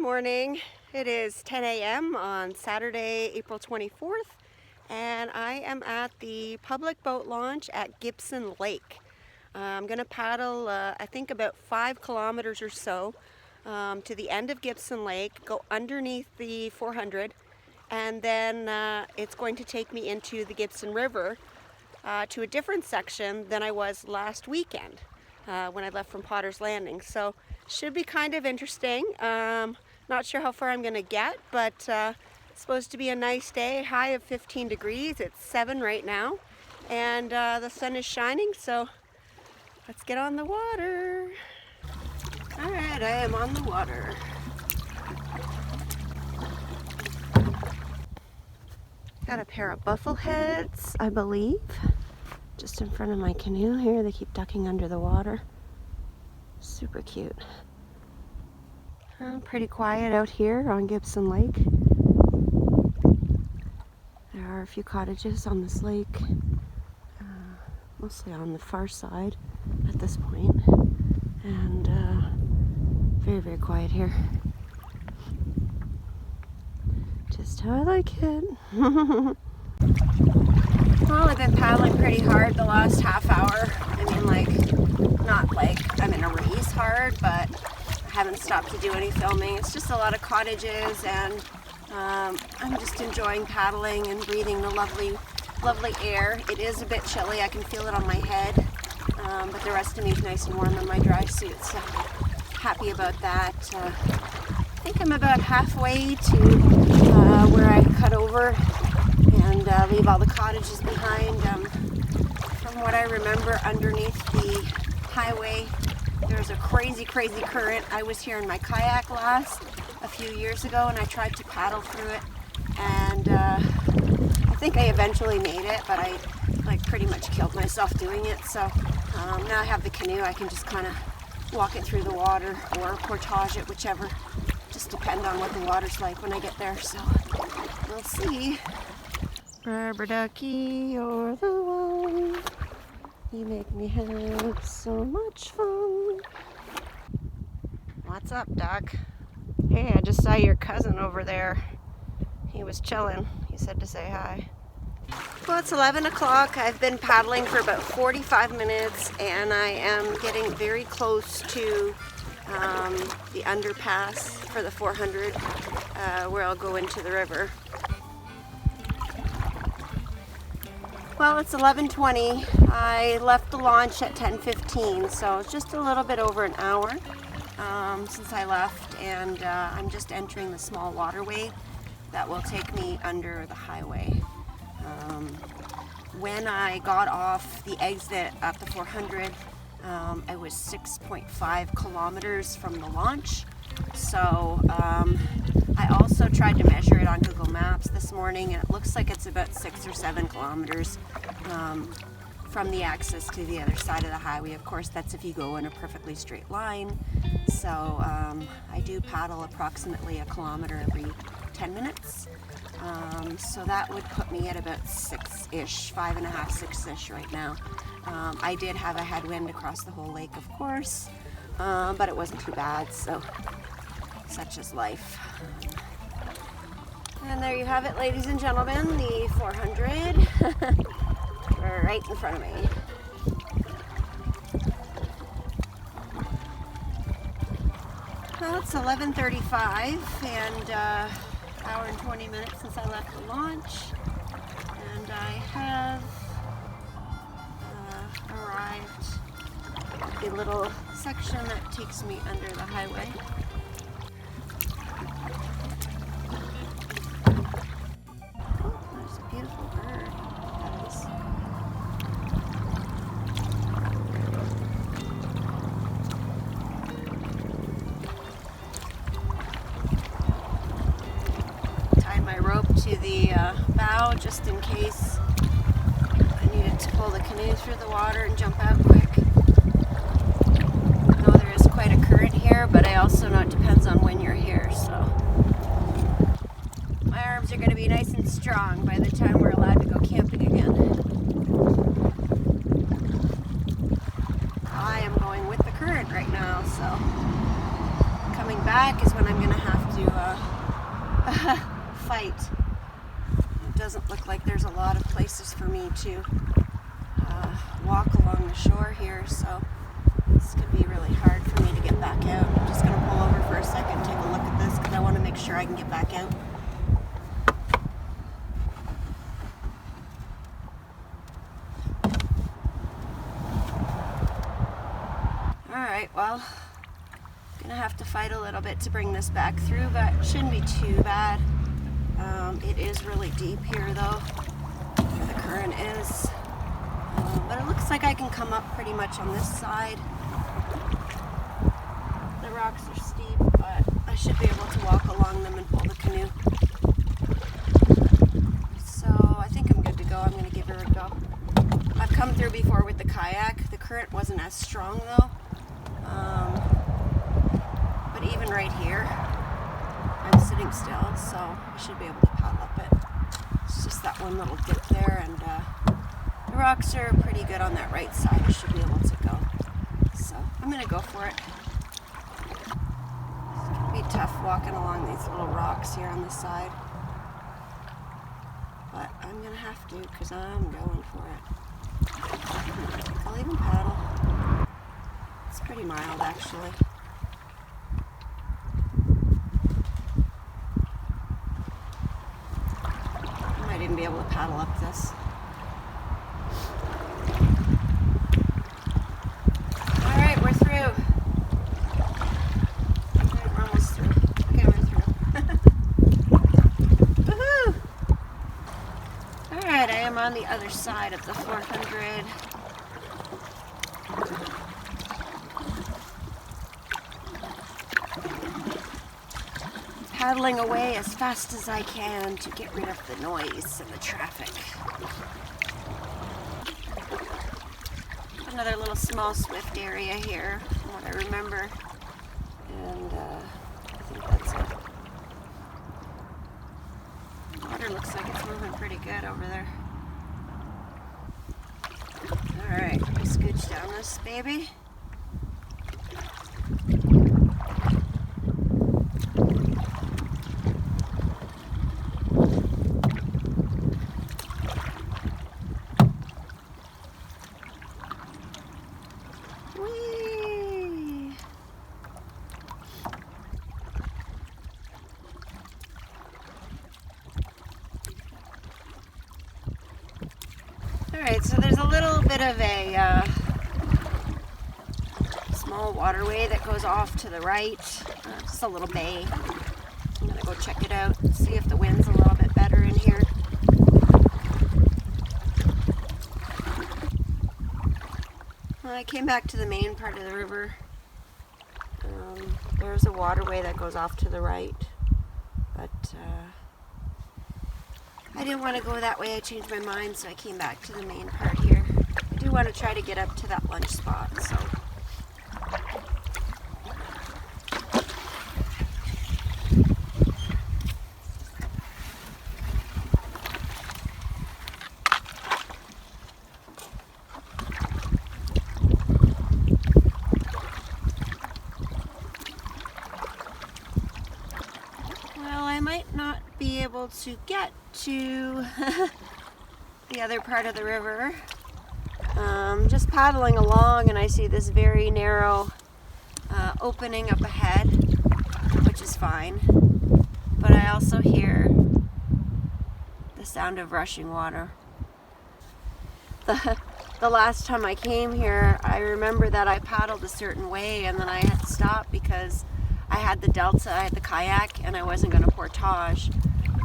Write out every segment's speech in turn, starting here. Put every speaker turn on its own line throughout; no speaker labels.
morning. It is 10 a.m. on Saturday, April 24th, and I am at the public boat launch at Gibson Lake. I'm going to paddle, I think about 5 kilometers or so to the end of Gibson Lake, go underneath the 400, and then it's going to take me into the Gibson River to a different section than I was last weekend when I left from Potter's Landing. So should be kind of interesting. Not sure how far I'm going to get, but it's supposed to be a nice day, high of 15 degrees. It's 7 right now, and the sun is shining, so let's get on the water. All right, I am on the water. Got a pair of buffleheads, I believe, just in front of my canoe here. They keep ducking under the water. Super cute. Pretty quiet out here on Gibson Lake. There are a few cottages on this lake, mostly on the far side at this point, and very, very quiet here. Just how I like it. Well, I've been paddling pretty hard the last half hour. I mean, not like I'm in a race hard, but I haven't stopped to do any filming. It's just a lot of cottages, and I'm just enjoying paddling and breathing the lovely, lovely air. It is a bit chilly. I can feel it on my head, but the rest of me is nice and warm in my dry suit, so happy about that. I think I'm about halfway to where I cut over and leave all the cottages behind. From what I remember, underneath the highway, there's a crazy, crazy current. I was here in my kayak a few years ago, and I tried to paddle through it, and I think I eventually made it, but I pretty much killed myself doing it. So now I have the canoe. I can just kind of walk it through the water or portage it, whichever. Just depend on what the water's like when I get there, so we'll see. Rubber ducky, you're the one. You make me have so much fun. What's up, Doc? Hey, I just saw your cousin over there. He was chilling. He said to say hi. Well, it's 11 o'clock. I've been paddling for about 45 minutes, and I am getting very close to the underpass for the 400, where I'll go into the river. Well, it's 11:20. I left the launch at 10:15, so it's just a little bit over an hour since I left, and I'm just entering the small waterway that will take me under the highway. When I got off the exit at the 400, I was 6.5 kilometers from the launch. So I also tried to measure it on Google Maps this morning, and it looks like it's about 6 or 7 kilometers from the access to the other side of the highway. Of course, that's if you go in a perfectly straight line. So I do paddle approximately a kilometer every 10 minutes. So that would put me at about 6-ish, 5.5, 6-ish right now. I did have a headwind across the whole lake, of course, but it wasn't too bad, so such is life. And there you have it, ladies and gentlemen, the 400 right in front of me. Well, it's 11:35, and hour and 20 minutes since I left the launch, and I have arrived at the little section that takes me under the highway. Oh, there's a beautiful bird. That is. My rope to the bow just in case I needed to pull the canoe through the water and jump out quick. I know there is quite a current here, but I also know it depends on when you're here, so my arms are going to be nice and strong by the time we're allowed to go camping again. I am going with the current right now, so coming back is when I'm going to have to fight. It doesn't look like there's a lot of places for me to walk along the shore here, so this could be really hard for me to get back out. I'm just going to pull over for a second and take a look at this because I want to make sure I can get back out. Alright, well, I'm going to have to fight a little bit to bring this back through, but it shouldn't be too bad. It is really deep here though, where the current is. But it looks like I can come up pretty much on this side. The rocks are steep, but I should be able to walk along them and pull the canoe. So I think I'm good to go. I'm going to give her a go. I've come through before with the kayak. The current wasn't as strong though. But even right here, I'm sitting still, so I should be able to paddle up it. It's just that one little dip there, and the rocks are pretty good on that right side. I should be able to go. So I'm going to go for it. It's going to be tough walking along these little rocks here on the side. But I'm going to have to because I'm going for it. I'll even paddle. It's pretty mild actually. I might even be able to paddle up this. Alright, we're through. Alright, we're almost through. Okay, we're through. Woohoo! Alright, I am on the other side of the 400. Paddling away as fast as I can to get rid of the noise and the traffic. Another little small swift area here, from what I remember. And I think that's it. Water looks like it's moving pretty good over there. Alright, scooch down this baby. Alright, so there's a little bit of a small waterway that goes off to the right. Just a little bay. I'm going to go check it out and see if the wind's a little bit better in here. I came back to the main part of the river. There's a waterway that goes off to the right, but I didn't want to go that way. I changed my mind, so I came back to the main part here. I do want to try to get up to that lunch spot, so. Well, I might not be able to get to the other part of the river. Just paddling along, and I see this very narrow opening up ahead, which is fine. But I also hear the sound of rushing water. The last time I came here, I remember that I paddled a certain way, and then I had to stop because I had the delta, I had the kayak, and I wasn't going to portage.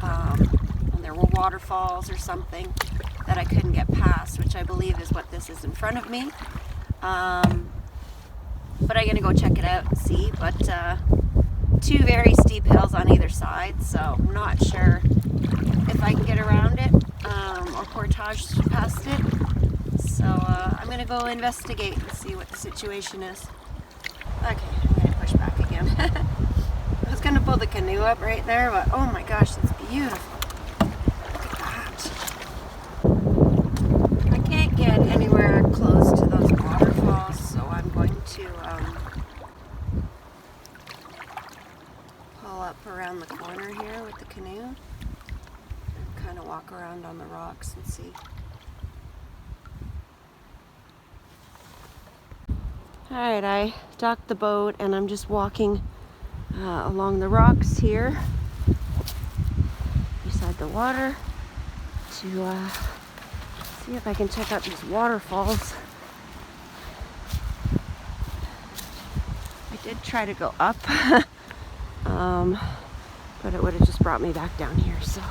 And there were waterfalls or something that I couldn't get past, which I believe is what this is in front of me. But I'm going to go check it out and see. But two very steep hills on either side, so I'm not sure if I can get around it or portage past it. So I'm going to go investigate and see what the situation is. Okay, I'm going to push back again. I was going to pull the canoe up right there, but oh my gosh, that's beautiful. Look at that. I can't get anywhere close to those waterfalls, so I'm going to pull up around walk around on the rocks and see. Alright, I docked the boat and I'm just walking along the rocks here beside the water to see if I can check out these waterfalls. I did try to go up, but it would have just brought me back down here, so.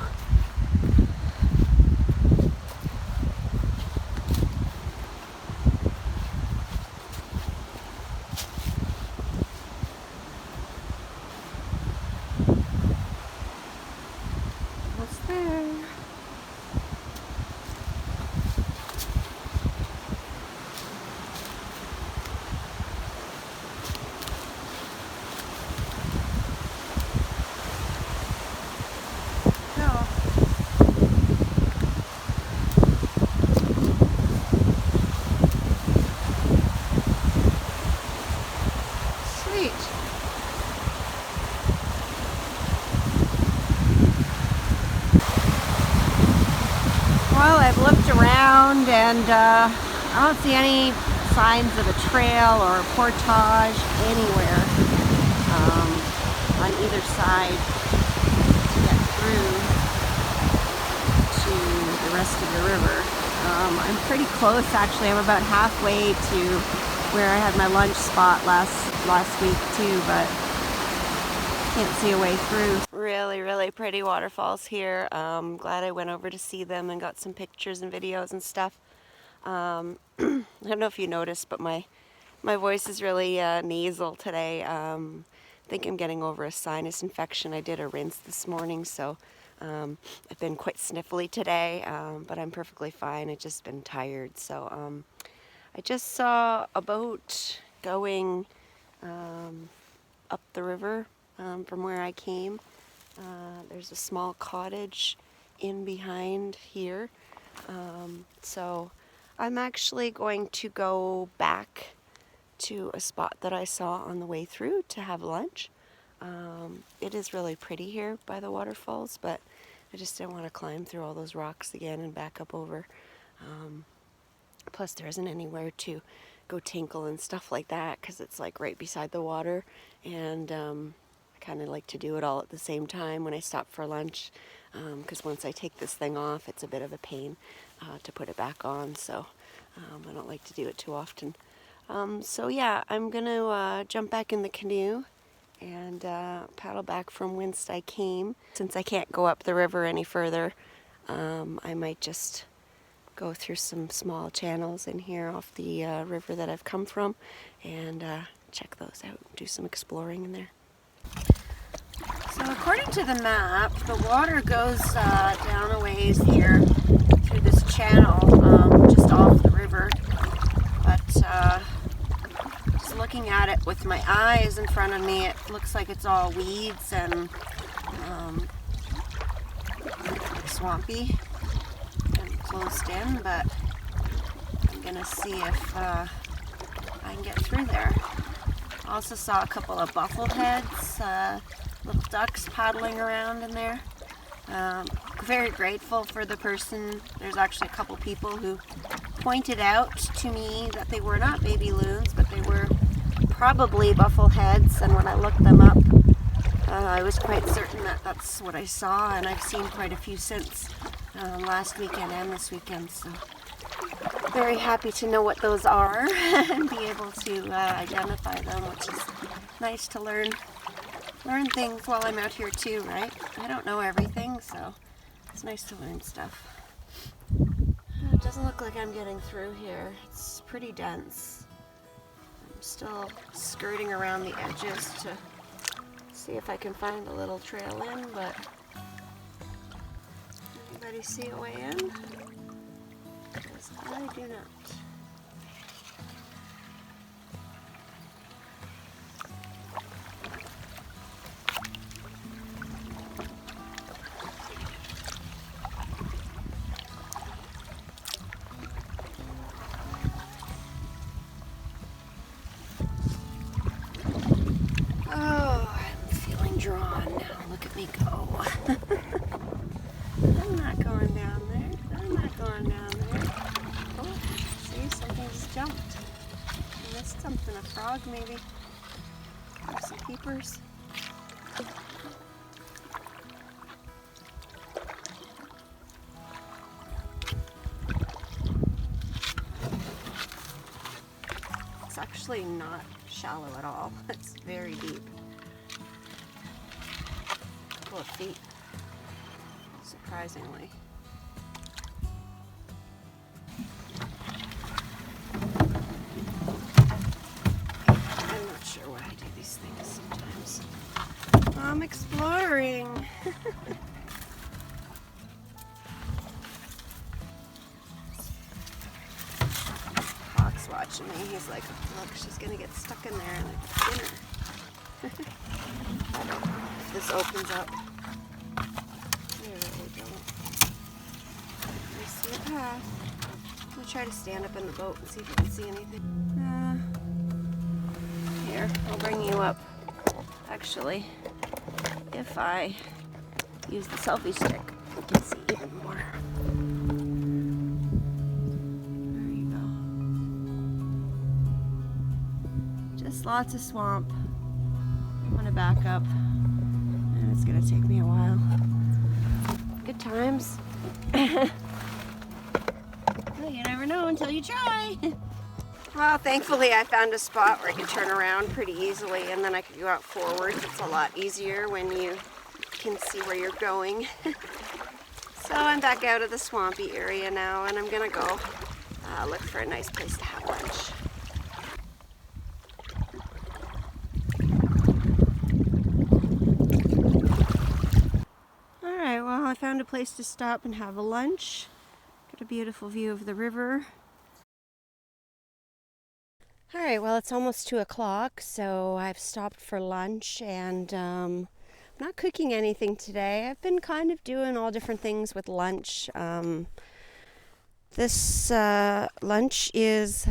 What's there? Well, I've looked around and I don't see any signs of a trail or a portage anywhere on either side to get through to the rest of the river. I'm pretty close, actually. I'm about halfway to where I had my lunch spot last week too, but can't see a way through. Really pretty waterfalls here. Glad I went over to see them and got some pictures and videos and stuff. I don't know if you noticed, but my voice is really nasal today. I think I'm getting over a sinus infection. I did a rinse this morning, so I've been quite sniffly today, but I'm perfectly fine. I've just been tired. So I just saw a boat going up the river from where I came. There's a small cottage in behind here. So I'm actually going to go back to a spot that I saw on the way through to have lunch. It is really pretty here by the waterfalls, but I just didn't want to climb through all those rocks again and back up over. Plus there isn't anywhere to go tinkle and stuff like that because it's like right beside the water, and I kind of like to do it all at the same time when I stop for lunch, because once I take this thing off it's a bit of a pain to put it back on, so I don't like to do it too often. So yeah, I'm gonna jump back in the canoe and paddle back from whence I came. Since I can't go up the river any further, I might just go through some small channels in here off the river that I've come from and check those out, do some exploring in there. So according to the map, the water goes down a ways here through this channel just off the river, but just looking at it with my eyes in front of me, it looks like it's all weeds and swampy and closed in, but I'm gonna see if I can get through there. Also saw a couple of buffleheads, little ducks paddling around in there. Very grateful for the person. There's actually a couple people who pointed out to me that they were not baby loons, but they were probably buffleheads, and when I looked them up, I was quite certain that that's what I saw, and I've seen quite a few since last weekend and this weekend, so very happy to know what those are and be able to identify them, which is nice to learn things while I'm out here too, right? I don't know everything, so it's nice to learn stuff. It doesn't look like I'm getting through here. It's pretty dense. I'm still skirting around the edges to see if I can find a little trail in, but anybody see a way in? Because I do not. Drawn now. Look at me go. I'm not going dog maybe. Have some peepers. It's actually not shallow at all. It's very deep. A couple of feet, surprisingly. I'm not sure why I do these things sometimes. I'm exploring. Hawk's watching me. He's like, look, she's gonna get stuck in there and it's dinner. I don't know if this opens up. I really don't. I see a path. I'm gonna try to stand up in the boat and see if I can see anything. Here, I'll bring you up. Actually, if I use the selfie stick, you can see even more. There you go. Just lots of swamp. I'm gonna back up, and it's gonna take me a while. Good times. Well, you never know until you try. Well, thankfully I found a spot where I could turn around pretty easily, and then I could go out forward. It's a lot easier when you can see where you're going. So I'm back out of the swampy area now, and I'm gonna go look for a nice place to have lunch. Alright, well, I found a place to stop and have a lunch. Got a beautiful view of the river. Alright, well, it's almost 2 o'clock, so I've stopped for lunch, and I'm not cooking anything today. I've been kind of doing all different things with lunch. This lunch is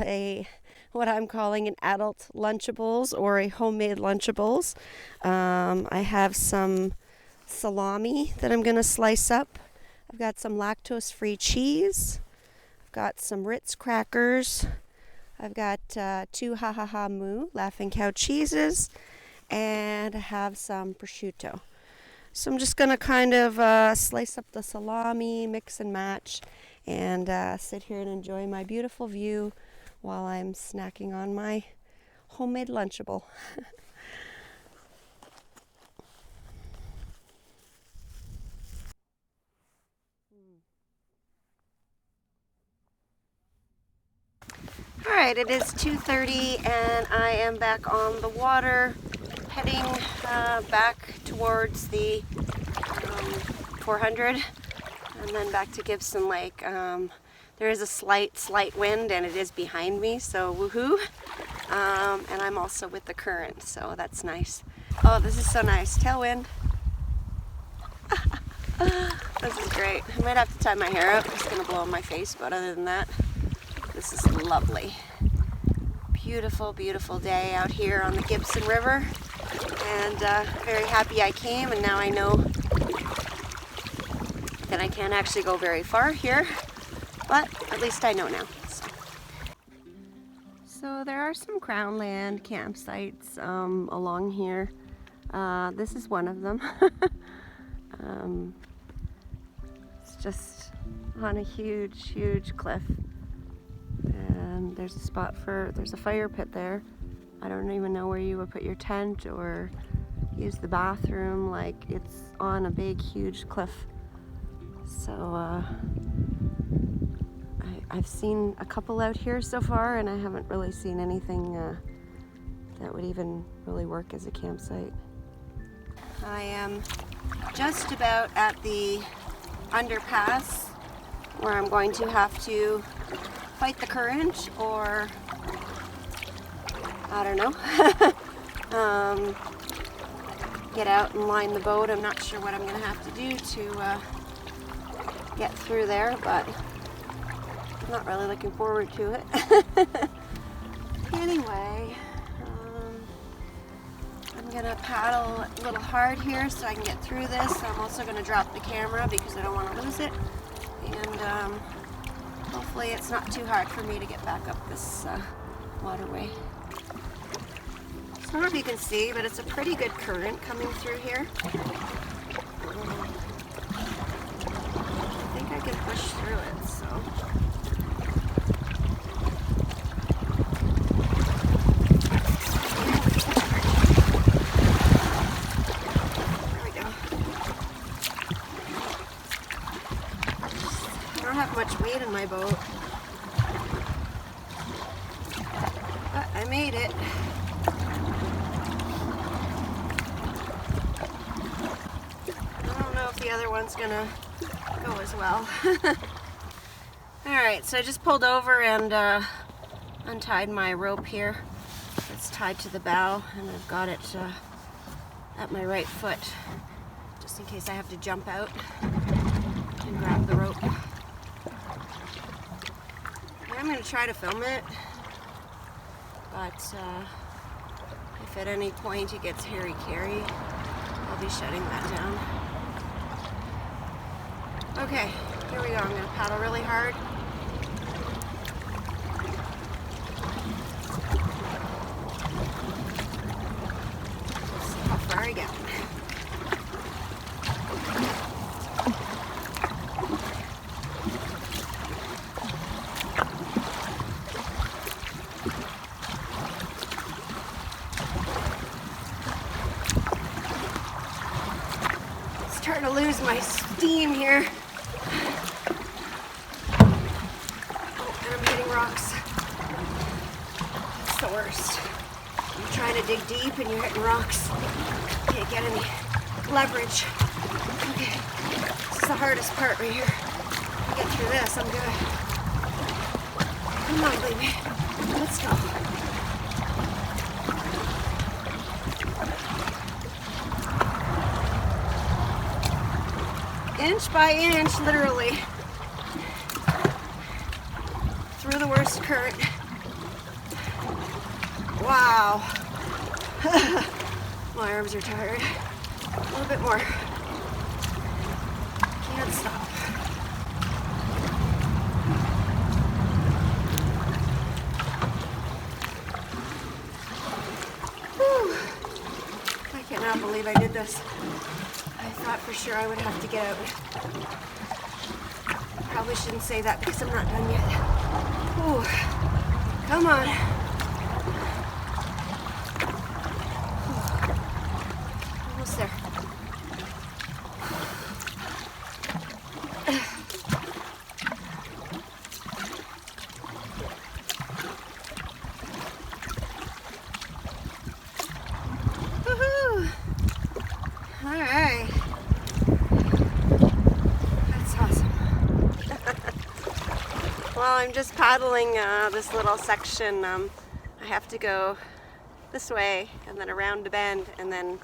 what I'm calling an adult Lunchables, or a homemade Lunchables. I have some salami that I'm going to slice up. I've got some lactose-free cheese. I've got some Ritz crackers. I've got 2 Ha Ha Ha Moo Laughing Cow cheeses, and I have some prosciutto. So I'm just going to kind of slice up the salami, mix and match, and sit here and enjoy my beautiful view while I'm snacking on my homemade Lunchable. Alright, it is 2:30 and I am back on the water, heading back towards the 400 and then back to Gibson Lake. There is a slight wind and it is behind me, so woohoo! And I'm also with the current, so that's nice. Oh, this is so nice. Tailwind. This is great. I might have to tie my hair up. It's going to blow in my face, but other than that, this is lovely. Beautiful, beautiful day out here on the Gibson River, and very happy I came, and now I know that I can't actually go very far here, but at least I know now. So there are some Crown Land campsites along here. This is one of them. It's just on a huge cliff. And there's a spot there's a fire pit there. I don't even know where you would put your tent or use the bathroom. Like, it's on a big, huge cliff. So I've seen a couple out here so far, and I haven't really seen anything that would even really work as a campsite. I am just about at the underpass where I'm going to have to fight the current, or I don't know, get out and line the boat. I'm not sure what I'm going to have to do to get through there, but I'm not really looking forward to it. Anyway, I'm going to paddle a little hard here so I can get through this. I'm also going to drop the camera because I don't want to lose it, and hopefully it's not too hard for me to get back up this waterway. I don't know if you can see, but it's a pretty good current coming through here. I think I can push through it, so. There we go. I don't have much weight in my boat, but I made it. The other one's gonna go as well. Alright, so I just pulled over and untied my rope here. It's tied to the bow, and I've got it at my right foot, just in case I have to jump out and grab the rope. Yeah, I'm gonna try to film it, but if at any point it gets hairy-carry, I'll be shutting that down. Okay, here we go. I'm going to paddle really hard. Let's see how far I get. Starting to lose my steam here. Rocks. It's the worst. You're trying to dig deep and you're hitting rocks. Can't get any leverage. Okay, this is the hardest part right here. If I get through this, I'm good. Come on, baby. Let's go. Inch by inch, literally. Through the worst current. Wow. My arms are tired. A little bit more. Can't stop. Whew. I cannot believe I did this. I thought for sure I would have to get out. Probably shouldn't say that because I'm not done yet. Ooh, come on. Almost there. Woohoo! All right. That's awesome. Well, I'm just paddling this little section. I have to go this way and then around a bend and then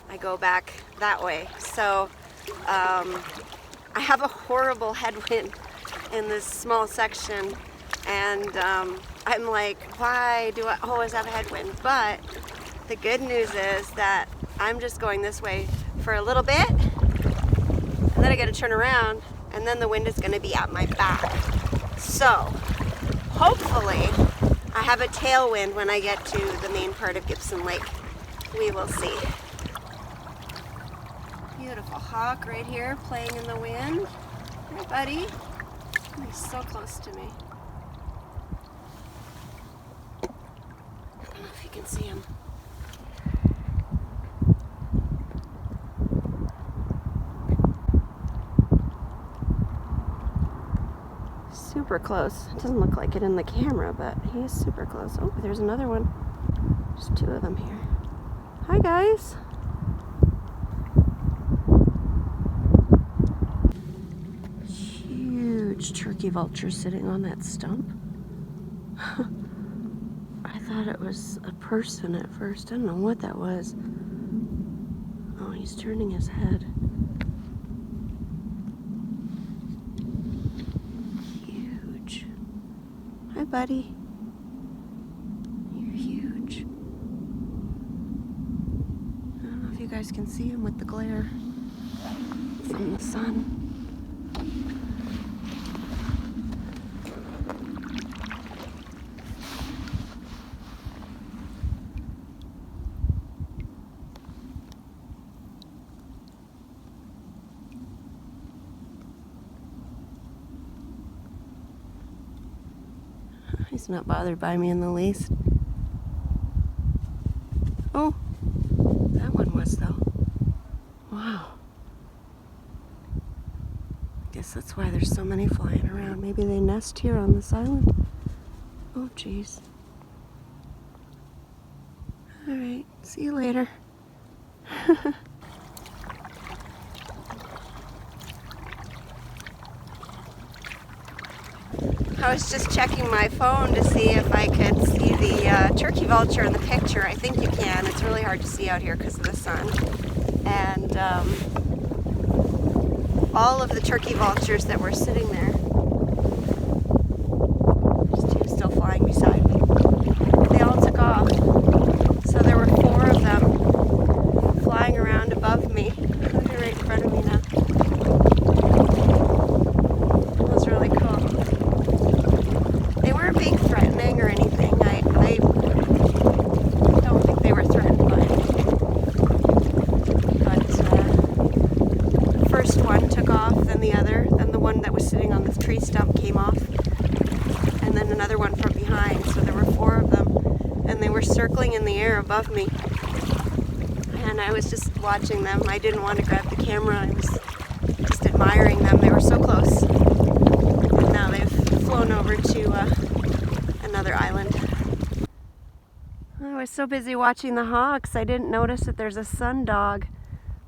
I go back that way. So I have a horrible headwind in this small section, and I'm like, why do I always have a headwind? But the good news is that I'm just going this way for a little bit and then I got to turn around and then the wind is going to be at my back. So, hopefully, I have a tailwind when I get to the main part of Gibson Lake. We will see. Beautiful hawk right here playing in the wind. Hi, buddy. He's so close to me. I don't know if you can see him. Super close. It doesn't look like it in the camera, but he is super close. Oh, there's another one. There's two of them here. Hi, guys. Huge turkey vulture sitting on that stump. I thought it was a person at first. I don't know what that was. Oh, he's turning his head. Hi, buddy. You're huge. I don't know if you guys can see him with the glare from the sun. not bothered by me in the least. Oh, that one was though. Wow. I guess that's why there's so many flying around. Maybe they nest here on this island. Oh, jeez. Alright, see you later. I was just checking my phone to see if I could see the turkey vulture in the picture. I think you can. It's really hard to see out here because of the sun. And all of the turkey vultures that were sitting there, there's two still flying beside me, they all took off. So there were 4 of them flying around above me. They're right in front of me now. It was really cool. They weren't being threatening or anything. I don't think they were threatened by anything. But the first one took off, then the other, then the one that was sitting on this tree stump came off, and then another one from behind. So there were 4 of them, and they were circling in the air above me. And I was just watching them. I didn't want to grab the camera. I was just admiring them. They were so close. And now they've flown over to another island. I was so busy watching the hawks, I didn't notice that there's a sundog,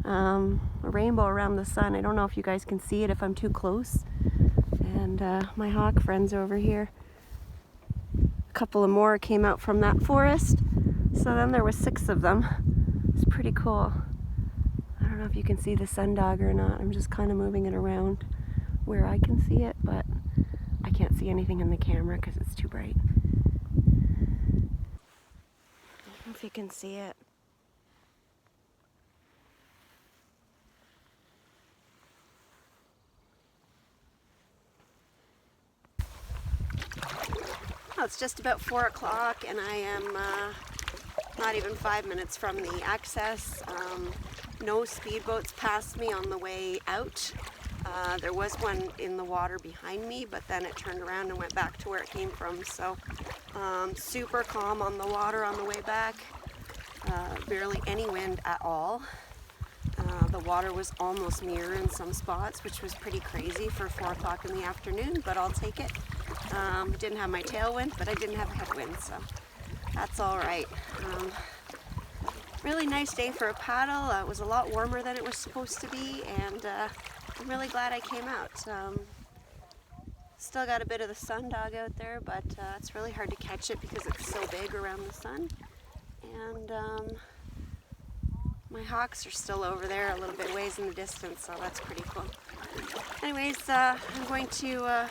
a rainbow around the sun. I don't know if you guys can see it if I'm too close. And my hawk friends over here. A couple of more came out from that forest. So then there was 6 of them. It's pretty cool. I don't know if you can see the sundog or not. I'm just kind of moving it around where I can see it, but I can't see anything in the camera because it's too bright. I don't know if you can see it. Well, it's just about 4 o'clock and I am not even 5 minutes from the access. No speedboats passed me on the way out. There was one in the water behind me, but then it turned around and went back to where it came from. So super calm on the water on the way back. Barely any wind at all. The water was almost mirror in some spots, which was pretty crazy for 4 o'clock in the afternoon, but I'll take it. Didn't have my tailwind, but I didn't have a headwind, so that's all right. Really nice day for a paddle. It was a lot warmer than it was supposed to be, and I'm really glad I came out. Still got a bit of the sundog out there, but it's really hard to catch it because it's so big around the sun. And my hawks are still over there a little bit ways in the distance, so that's pretty cool. Anyways, I'm going to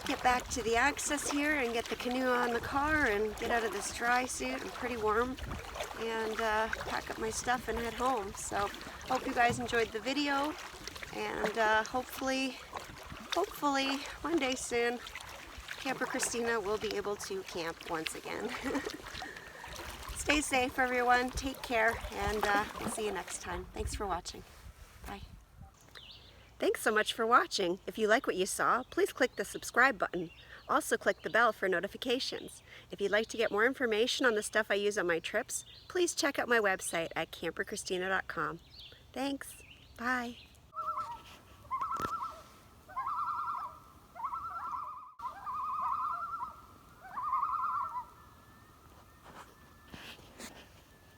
get back to the access here and get the canoe on the car and get out of this dry suit. I'm pretty warm, and pack up my stuff and head home. So hope you guys enjoyed the video, and hopefully one day soon Camper Christina will be able to camp once again. Stay safe, everyone. Take care, and we'll see you next time. Thanks for watching. Bye. Thanks so much for watching. If you like what you saw, please click the subscribe button. Also click the bell for notifications. If you'd like to get more information on the stuff I use on my trips, please check out my website at CamperChristina.com. Thanks. Bye.